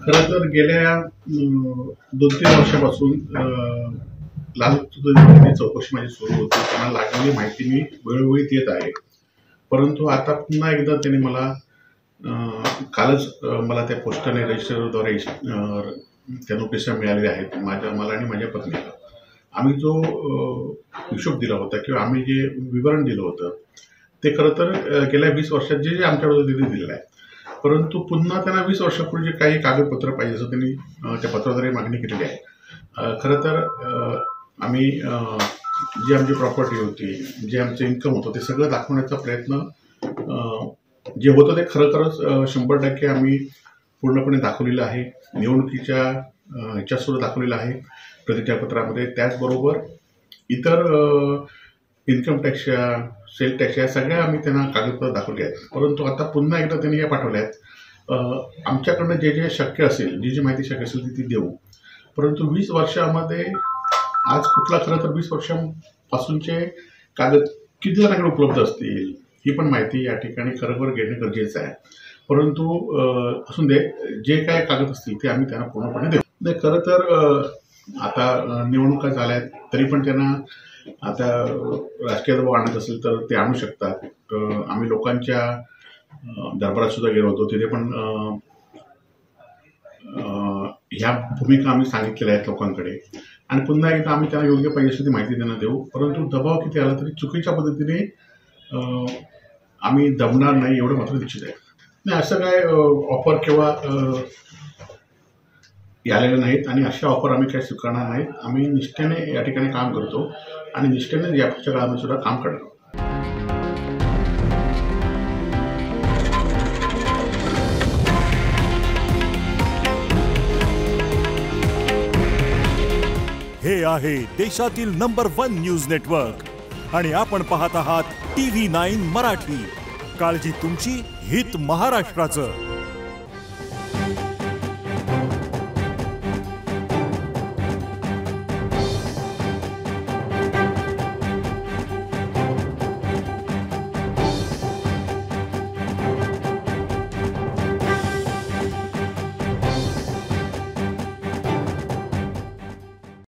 खरं तर गेल्या 2-3 वर्षापासून लाचलुचपतीची चौकशी माझी सुरू होती. त्यांना लागलेली माहिती मी वेळोवेळी देत आहे. परंतु आता पुन्हा एकदा त्यांनी मला कालच मला त्या पोस्टाने रजिस्टरद्वारे त्या नोटिसा मिळालेल्या आहेत मला आणि माझ्या पत्नीला. आम्ही जो हिशोब दिला होता किंवा आम्ही जे विवरण दिलं होतं ते खरं तर गेल्या 20 वर्षात जे आमच्याकडे दिलेलं आहे. परंतु पुन्हा त्यांना 20 वर्षापूर्वी जे काही कागदपत्र पाहिजे असं त्यांनी त्या पत्राद्वारे मागणी केलेली आहे. खरं तर आम्ही जी आमची प्रॉपर्टी होती, जे आमचं इन्कम होतं ते सगळं दाखवण्याचा प्रयत्न जे होतं ते खरंच 100% आम्ही पूर्णपणे दाखवलेलं आहे. निवडणुकीच्या ह्याच्यातसुद्धा दाखवलेलं आहे प्रतिज्ञा पत्रामध्ये. त्याचबरोबर इतर इन्कम टॅक्सच्या, सेल टॅक्स या सगळ्या आम्ही त्यांना कागदपत्र दाखवले आहेत. परंतु आता पुन्हा एकदा त्यांनी या पाठवल्या आहेत. आमच्याकडनं जे जे शक्य असेल, जी माहिती शक्य असेल ती देऊ. परंतु 20 वर्षामध्ये आज कुठला खरं तर 20 वर्षांपासूनचे कागद किती जणांकडे उपलब्ध असतील ही पण माहिती या ठिकाणी खरोखर घेणं गरजेचं आहे. परंतु असून दे, जे काय कागद असतील ते आम्ही त्यांना पूर्णपणे देऊ. नाही, खरं तर आता निवडणुका झाल्या आहेत तरी पण त्यांना आता राजकीय दबाव आणत असेल तर ते आणू शकतात. आम्ही लोकांच्या दरबारात सुद्धा गेलो होतो, तिथे पण ह्या भूमिका आम्ही सांगितलेल्या आहेत लोकांकडे आणि पुन्हा एकदा आम्ही त्यांना योग्य पाहिजे अशी ती माहिती त्यांना देऊ. परंतु दबाव किती आला तरी चुकीच्या पद्धतीने आम्ही दमणार नाही एवढं मात्र निश्चित आहे. नाही, असं काय ऑफर किंवा आलेल्या नाहीत आणि अशा ऑफर आम्ही काही स्वीकारणार नाहीत. आम्ही निष्ठेने या ठिकाणी काम करतो आणि निष्ठेने यापुढच्या काळामध्ये सुद्धा काम करणार. हे आहे देशातील नंबर 1 न्यूज नेटवर्क आणि आपण पाहत आहात TV9 मराठी. काळजी तुमची, हित महाराष्ट्राचं.